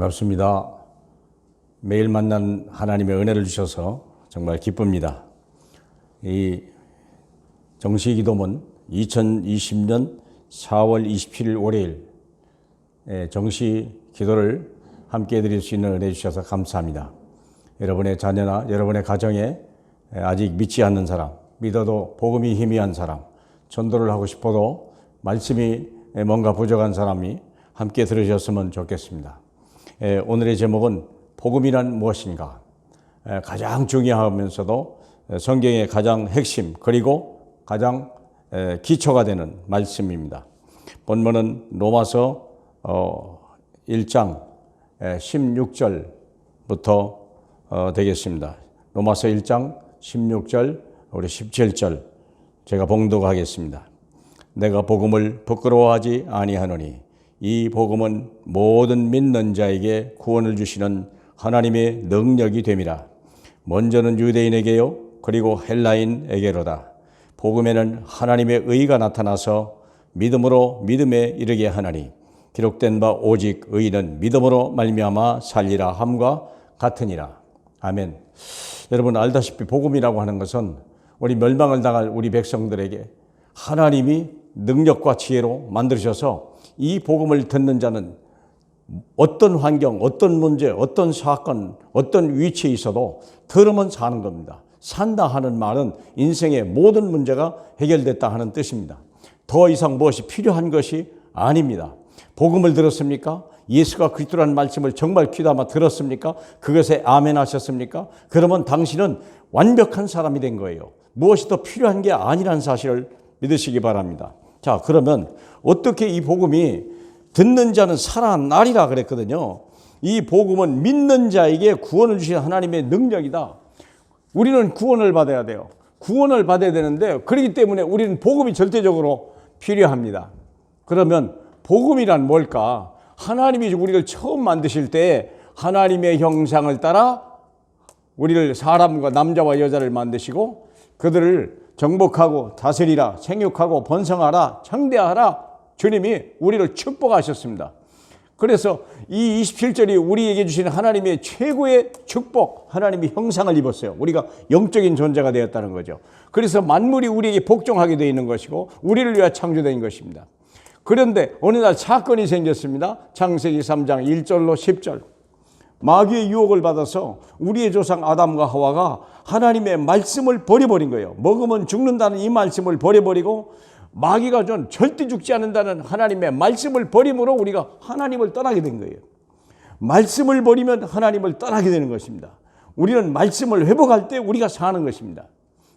반갑습니다. 매일 만난 하나님의 은혜를 주셔서 정말 기쁩니다. 이 정시기도문 2020년 4월 27일 월요일 정시기도를 함께 해드릴 수 있는 은혜 주셔서 감사합니다. 여러분의 자녀나 여러분의 가정에 아직 믿지 않는 사람, 믿어도 복음이 희미한 사람, 전도를 하고 싶어도 말씀이 뭔가 부족한 사람이 함께 들으셨으면 좋겠습니다. 오늘의 제목은 복음이란 무엇인가? 가장 중요하면서도 성경의 가장 핵심 그리고 가장 기초가 되는 말씀입니다. 본문은 로마서 1장 16절부터 되겠습니다. 로마서 1장 16절 우리 17절 제가 봉독하겠습니다. 내가 복음을 부끄러워하지 아니하노니 이 복음은 모든 믿는 자에게 구원을 주시는 하나님의 능력이 됨이라. 먼저는 유대인에게요 그리고 헬라인에게로다. 복음에는 하나님의 의가 나타나서 믿음으로 믿음에 이르게 하나니 기록된 바 오직 의인은 믿음으로 말미암아 살리라 함과 같으니라. 아멘. 여러분 알다시피 복음이라고 하는 것은 우리 멸망을 당할 우리 백성들에게 하나님이 능력과 지혜로 만드셔서 이 복음을 듣는 자는 어떤 환경, 어떤 문제, 어떤 사건, 어떤 위치에 있어도 들으면 사는 겁니다. 산다 하는 말은 인생의 모든 문제가 해결됐다 하는 뜻입니다. 더 이상 무엇이 필요한 것이 아닙니다. 복음을 들었습니까? 예수가 그리스도라는 말씀을 정말 귀담아 들었습니까? 그것에 아멘 하셨습니까? 그러면 당신은 완벽한 사람이 된 거예요. 무엇이 더 필요한 게 아니라는 사실을 믿으시기 바랍니다. 자, 그러면 어떻게 이 복음이 듣는 자는 살아나리라 그랬거든요. 이 복음은 믿는 자에게 구원을 주신 하나님의 능력이다. 우리는 구원을 받아야 돼요. 구원을 받아야 되는데 그렇기 때문에 우리는 복음이 절대적으로 필요합니다. 그러면 복음이란 뭘까? 하나님이 우리를 처음 만드실 때 하나님의 형상을 따라 우리를 사람과 남자와 여자를 만드시고 그들을 정복하고 다스리라, 생육하고 번성하라, 창대하라. 주님이 우리를 축복하셨습니다. 그래서 이 27절이 우리에게 주신 하나님의 최고의 축복, 하나님의 형상을 입었어요. 우리가 영적인 존재가 되었다는 거죠. 그래서 만물이 우리에게 복종하게 되어 있는 것이고 우리를 위하여 창조된 것입니다. 그런데 어느 날 사건이 생겼습니다. 창세기 3장 1절로 10절. 마귀의 유혹을 받아서 우리의 조상 아담과 하와가 하나님의 말씀을 버려버린 거예요. 먹으면 죽는다는 이 말씀을 버려버리고 마귀가 전 절대 죽지 않는다는 하나님의 말씀을 버림으로 우리가 하나님을 떠나게 된 거예요. 말씀을 버리면 하나님을 떠나게 되는 것입니다. 우리는 말씀을 회복할 때 우리가 사는 것입니다.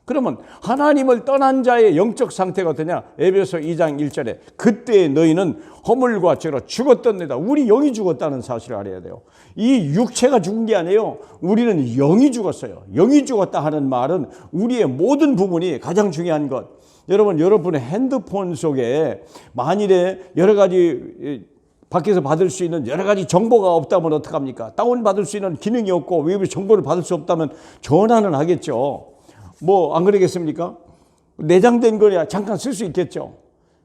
그러면 하나님을 떠난 자의 영적 상태가 어떠냐? 에베소 2장 1절에 그때 너희는 허물과 죄로 죽었던 데다 우리 영이 죽었다는 사실을 알아야 돼요. 이 육체가 죽은 게 아니에요. 우리는 영이 죽었어요. 영이 죽었다 하는 말은 우리의 모든 부분이 가장 중요한 것. 여러분의 핸드폰 속에 만일에 여러 가지 밖에서 받을 수 있는 여러 가지 정보가 없다면 어떡합니까? 다운받을 수 있는 기능이 없고 외부 정보를 받을 수 없다면 전화는 하겠죠. 뭐 안 그러겠습니까? 내장된 거야 잠깐 쓸 수 있겠죠.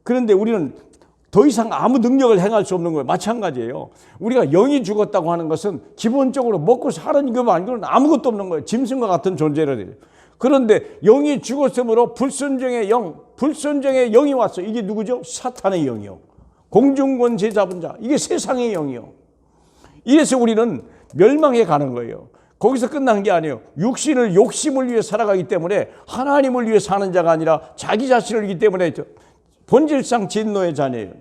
그런데 우리는 더 이상 아무 능력을 행할 수 없는 거예요. 마찬가지예요. 우리가 영이 죽었다고 하는 것은 기본적으로 먹고 사는 것 아니고는 아무것도 없는 거예요. 짐승과 같은 존재라 돼요. 그런데 영이 죽었으므로 불순종의 영이 왔어. 이게 누구죠? 사탄의 영이요. 공중권세 잡은 자. 이게 세상의 영이요. 이래서 우리는 멸망해 가는 거예요. 거기서 끝난 게 아니에요. 육신을 욕심을 위해 살아가기 때문에 하나님을 위해 사는 자가 아니라 자기 자신을 위기 때문에 본질상 진노의 자녀예요.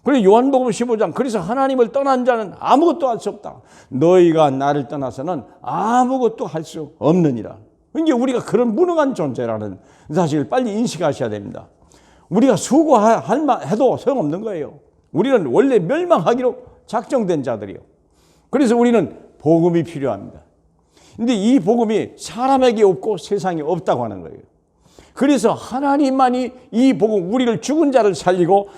그리고 요한복음 15장 그래서 하나님을 떠난 자는 아무것도 할 수 없다. 너희가 나를 떠나서는 아무것도 할 수 없느니라. 그러니까 우리가 그런 무능한 존재라는 사실을 빨리 인식하셔야 됩니다. 우리가 수고해도 소용없는 거예요. 우리는 원래 멸망하기로 작정된 자들이요. 그래서 우리는 복음이 필요합니다. 근데 이 복음이 사람에게 없고 세상에 없다고 하는 거예요. 그래서 하나님만이 이 복음, 우리를 죽은 자를 살리고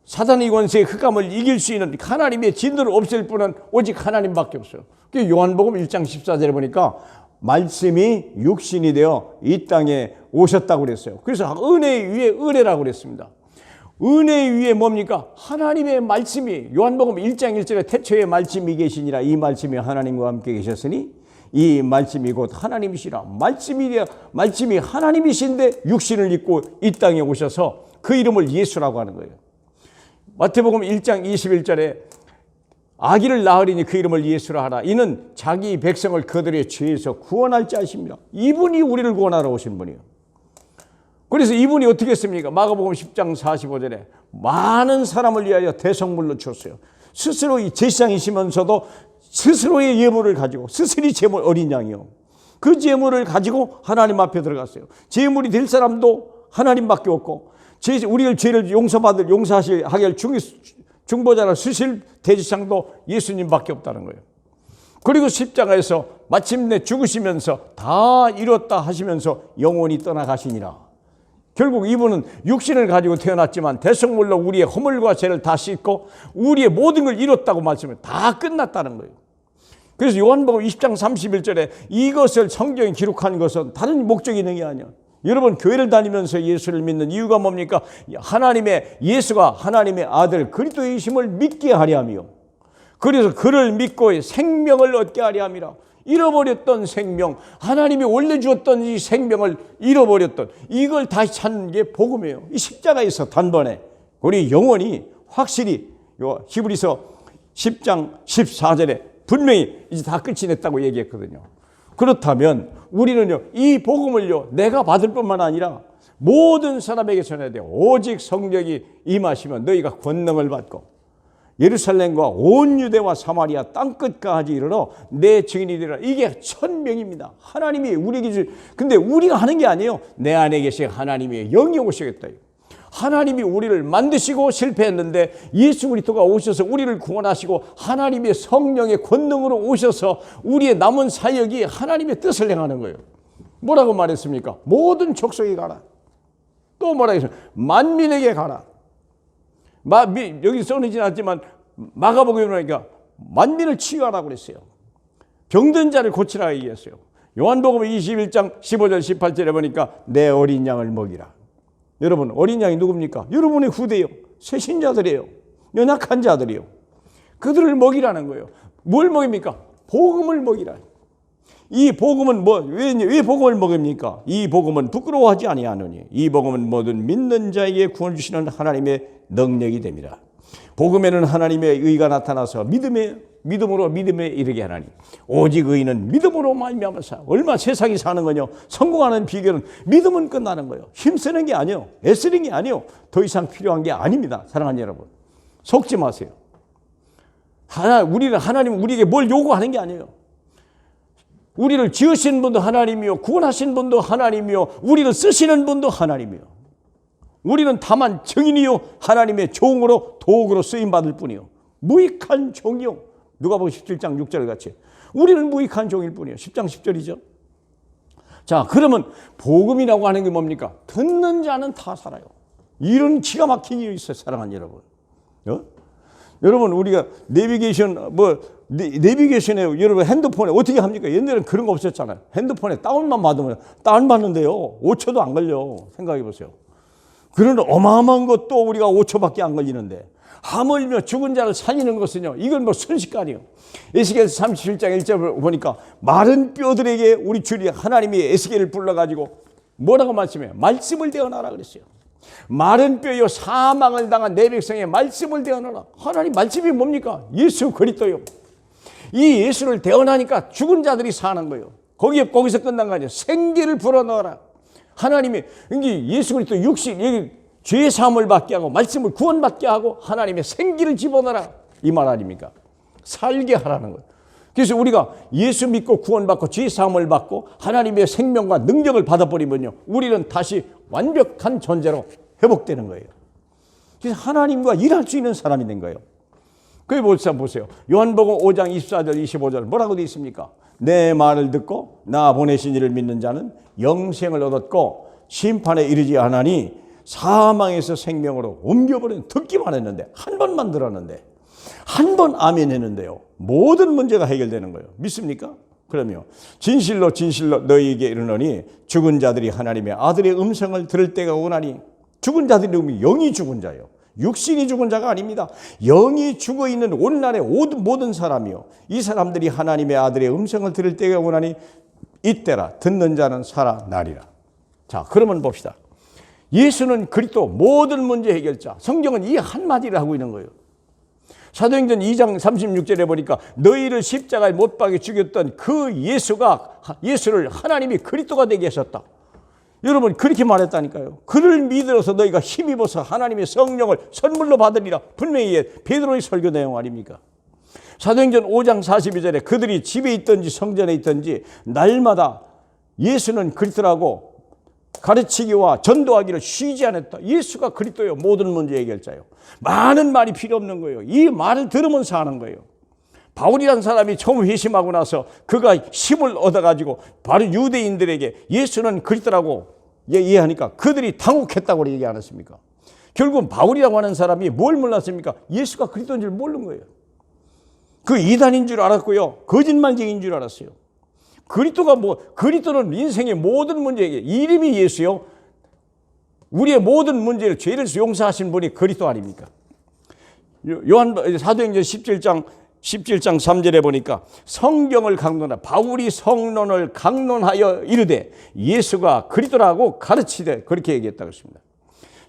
사단의 권세의 흑암을 이길 수 있는 하나님의 진노를 없앨 분은 오직 하나님밖에 없어요. 요한복음 1장 14절에 보니까 말씀이 육신이 되어 이 땅에 오셨다고 그랬어요. 그래서 은혜 위에 은혜라고 그랬습니다. 은혜 위에 뭡니까? 하나님의 말씀이 요한복음 1장 1절에 태초에 말씀이 계시니라. 이 말씀이 하나님과 함께 계셨으니 이 말씀이 곧 하나님이시라. 말씀이 하나님이신데 육신을 입고 이 땅에 오셔서 그 이름을 예수라고 하는 거예요. 마태복음 1장 21절에 아기를 낳으리니 그 이름을 예수라 하라. 이는 자기 백성을 그들의 죄에서 구원할 자이십니다. 이분이 우리를 구원하러 오신 분이에요. 그래서 이분이 어떻게 했습니까? 마가복음 10장 45절에 많은 사람을 위하여 대성물로 줬어요. 스스로 이 제사장이시면서도 스스로의 예물을 가지고, 스스로 제물, 어린 양이요, 그 제물을 가지고 하나님 앞에 들어갔어요. 제물이 될 사람도 하나님밖에 없고, 우리의 죄를 용서하게 중보자라 쓰실 대제사장도 예수님밖에 없다는 거예요. 그리고 십자가에서 마침내 죽으시면서 다 이뤘다 하시면서 영원히 떠나가시니라. 결국 이분은 육신을 가지고 태어났지만 대성물로 우리의 허물과 죄를 다 씻고 우리의 모든 걸 이뤘다고 말씀해요. 다 끝났다는 거예요. 그래서 요한복음 20장 31절에 이것을 성경에 기록한 것은 다른 목적이 있는 게 아니야. 여러분, 교회를 다니면서 예수를 믿는 이유가 뭡니까? 예수가 하나님의 아들 그리스도이심을 믿게 하려 하며, 그래서 그를 믿고 생명을 얻게 하려 함이라. 잃어버렸던 생명, 하나님이 원래 주었던 이 생명을 잃어버렸던 이걸 다시 찾는 게 복음이에요. 이 십자가에서 단번에 우리 영원히 확실히 히브리서 10장 14절에 분명히 이제 다 끝이 냈다고 얘기했거든요. 그렇다면 우리는요, 이 복음을요, 내가 받을 뿐만 아니라 모든 사람에게 전해야 돼요. 오직 성령이 임하시면 너희가 권능을 받고 예루살렘과 온 유대와 사마리아 땅끝까지 이르러 내 증인이 되리라. 이게 1000명입니다. 하나님이 우리에게 주. 근데 우리가 하는 게 아니에요. 내 안에 계신 하나님의 영이 오시겠다. 하나님이 우리를 만드시고 실패했는데 예수 그리스도가 오셔서 우리를 구원하시고 하나님의 성령의 권능으로 오셔서 우리의 남은 사역이 하나님의 뜻을 행하는 거예요. 뭐라고 말했습니까? 모든 족속에 가라. 또 뭐라고 했습니까? 만민에게 가라. 여기 써놓지 않았지만 마가복음에 보니까 만민을 치유하라고 그랬어요. 병든 자를 고치라고 얘기했어요. 요한복음 21장 15절 18절에 보니까 내 어린 양을 먹이라. 여러분, 어린 양이 누굽니까? 여러분의 후대요. 새신자들이에요. 연약한 자들이요. 그들을 먹이라는 거예요. 뭘 먹입니까? 복음을 먹이라. 이 복음은 왜 복음을 먹입니까? 이 복음은 부끄러워하지 아니하느니 이 복음은 모든 믿는 자에게 구원 주시는 하나님의 능력이 됩니다. 복음에는 하나님의 의가 나타나서 믿음으로 믿음에 이르게 하나니 오직 의인은 믿음으로 말미암아서. 얼마 세상이 사는 거냐? 성공하는 비결은 믿음은 끝나는 거예요. 힘쓰는 게 아니에요. 애쓰는 게 아니에요. 더 이상 필요한 게 아닙니다. 사랑하는 여러분, 속지 마세요. 하나님 우리에게 뭘 요구하는 게 아니에요. 우리를 지으신 분도 하나님이요, 구원하신 분도 하나님이요, 우리를 쓰시는 분도 하나님이요. 우리는 다만 증인이요, 하나님의 종으로 도구로 쓰임받을 뿐이요. 무익한 종이요. 누가복음 17장 6절 같이 우리는 무익한 종일 뿐이에요. 10장 10절이죠. 자, 그러면 복음이라고 하는 게 뭡니까? 듣는 자는 다 살아요. 이런 기가 막힌 일이 있어요. 사랑하는 여러분. 여러분, 우리가 내비게이션에 여러분 핸드폰에 어떻게 합니까? 옛날에는 그런 거 없었잖아요. 핸드폰에 다운만 받으면 다운받는데요 5초도 안 걸려. 생각해 보세요. 그런 어마어마한 것도 우리가 5초밖에 안 걸리는데 하물며 죽은 자를 살리는 것은요, 이건 순식간이에요. 에스겔서 37장 1절 보니까 마른 뼈들에게 우리 주님 하나님이 에스겔을 불러가지고 뭐라고 말씀해요? 말씀을 대언하라 그랬어요. 마른 뼈요, 사망을 당한 내 백성의 말씀을 대언하라. 하나님 말씀이 뭡니까? 예수 그리스도요. 이 예수를 대언하니까 죽은 자들이 사는 거예요. 거기서 끝난 거 아니에요. 생기를 불어넣어라. 하나님이 예수 그리스도 육신 죄 사함을 받게 하고 말씀을 구원받게 하고 하나님의 생기를 집어넣어라. 이 말 아닙니까? 살게 하라는 거예요. 그래서 우리가 예수 믿고 구원받고 죄 사함을 받고 하나님의 생명과 능력을 받아버리면요, 우리는 다시 완벽한 존재로 회복되는 거예요. 그래서 하나님과 일할 수 있는 사람이 된 거예요. 그게 보세요. 요한복음 5장 24절 25절 뭐라고 되어 있습니까? 내 말을 듣고 나 보내신 이를 믿는 자는 영생을 얻었고 심판에 이르지 않으니 사망에서 생명으로 옮겨버린. 듣기만 했는데, 한 번만 들었는데, 한 번 아멘 했는데요, 모든 문제가 해결되는 거예요. 믿습니까? 그러면 진실로 진실로 너희에게 이르노니 죽은 자들이 하나님의 아들의 음성을 들을 때가 오나니 죽은 자들이 누구면 영이 죽은 자예요. 육신이 죽은 자가 아닙니다. 영이 죽어있는 오늘날의 모든 사람이요, 이 사람들이 하나님의 아들의 음성을 들을 때가 오나니 이때라 듣는 자는 살아나리라. 자, 그러면 봅시다. 예수는 그리스도 모든 문제 해결자. 성경은 이 한마디를 하고 있는 거예요. 사도행전 2장 36절에 보니까 너희를 십자가에 못 박여 죽였던 그 예수를 하나님이 그리스도가 되게 하셨다. 여러분, 그렇게 말했다니까요. 그를 믿어서 너희가 힘입어서 하나님의 성령을 선물로 받으리라. 분명히 베드로의 설교 내용 아닙니까? 사도행전 5장 42절에 그들이 집에 있든지 성전에 있든지 날마다 예수는 그리스도라고 가르치기와 전도하기를 쉬지 않았다. 예수가 그리스도요, 모든 문제 해결자요. 많은 말이 필요 없는 거예요. 이 말을 들으면서 하는 거예요. 바울이라는 사람이 처음 회심하고 나서 그가 힘을 얻어가지고 바로 유대인들에게 예수는 그리스도라고 얘기하니까 그들이 당혹했다고 얘기 안 했습니까? 결국은 바울이라고 하는 사람이 뭘 몰랐습니까? 예수가 그리스도인 줄 모르는 거예요. 그 이단인 줄 알았고요, 거짓말쟁이인 줄 알았어요. 그리스도는 인생의 모든 문제에게 이름이 예수요, 우리의 모든 문제를, 죄를 용서하신 분이 그리스도 아닙니까? 사도행전 17장 3절에 보니까 성경을 강론하여 바울이 성론을 강론하여 이르되 예수가 그리스도라고 가르치되 그렇게 얘기했다고 했습니다.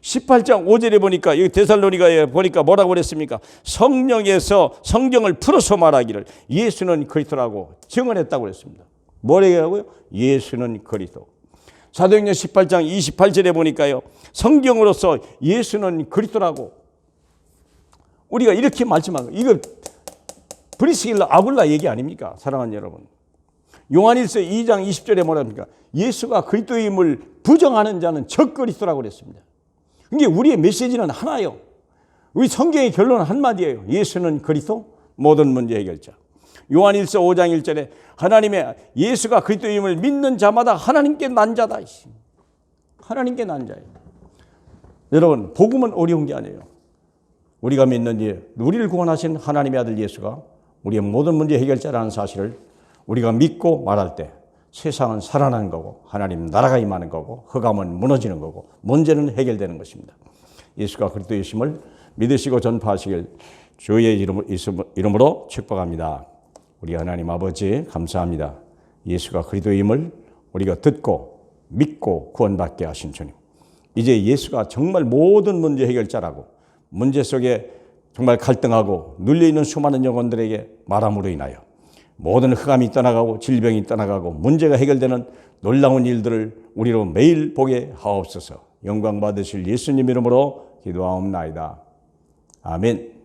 18장 5절에 보니까 여기 데살로니가에 보니까 뭐라고 그랬습니까? 성령에서 성경을 풀어서 말하기를 예수는 그리스도라고 증언했다고 그랬습니다. 뭐라고 하고요? 예수는 그리스도. 사도행전 18장 28절에 보니까요, 성경으로서 예수는 그리스도라고 우리가 이렇게 말씀하고, 이거 브리스길라 아굴라 얘기 아닙니까? 사랑하는 여러분, 요한일서 2장 20절에 뭐랍니까? 예수가 그리스도임을 부정하는 자는 적그리스도라고 그랬습니다. 그러니까 우리의 메시지는 하나예요. 우리 성경의 결론은 한마디예요. 예수는 그리스도, 모든 문제 해결자. 요한일서 5장 1절에 하나님의 예수가 그리스도임을 믿는 자마다 하나님께 난 자다. 하나님께 난 자예요. 여러분, 복음은 어려운 게 아니에요. 우리가 믿는 우리를 구원하신 하나님의 아들 예수가 우리의 모든 문제 해결자라는 사실을 우리가 믿고 말할 때 세상은 살아나는 거고 하나님 나라가 임하는 거고 흑암은 무너지는 거고 문제는 해결되는 것입니다. 예수가 그리스도이심을 믿으시고 전파하시길 주의 이름으로 축복합니다. 우리 하나님 아버지 감사합니다. 예수가 그리스도임을 우리가 듣고 믿고 구원받게 하신 주님, 이제 예수가 정말 모든 문제 해결자라고 문제 속에 정말 갈등하고 눌려있는 수많은 영혼들에게 말함으로 인하여 모든 흑암이 떠나가고 질병이 떠나가고 문제가 해결되는 놀라운 일들을 우리로 매일 보게 하옵소서. 영광 받으실 예수님 이름으로 기도하옵나이다. 아멘.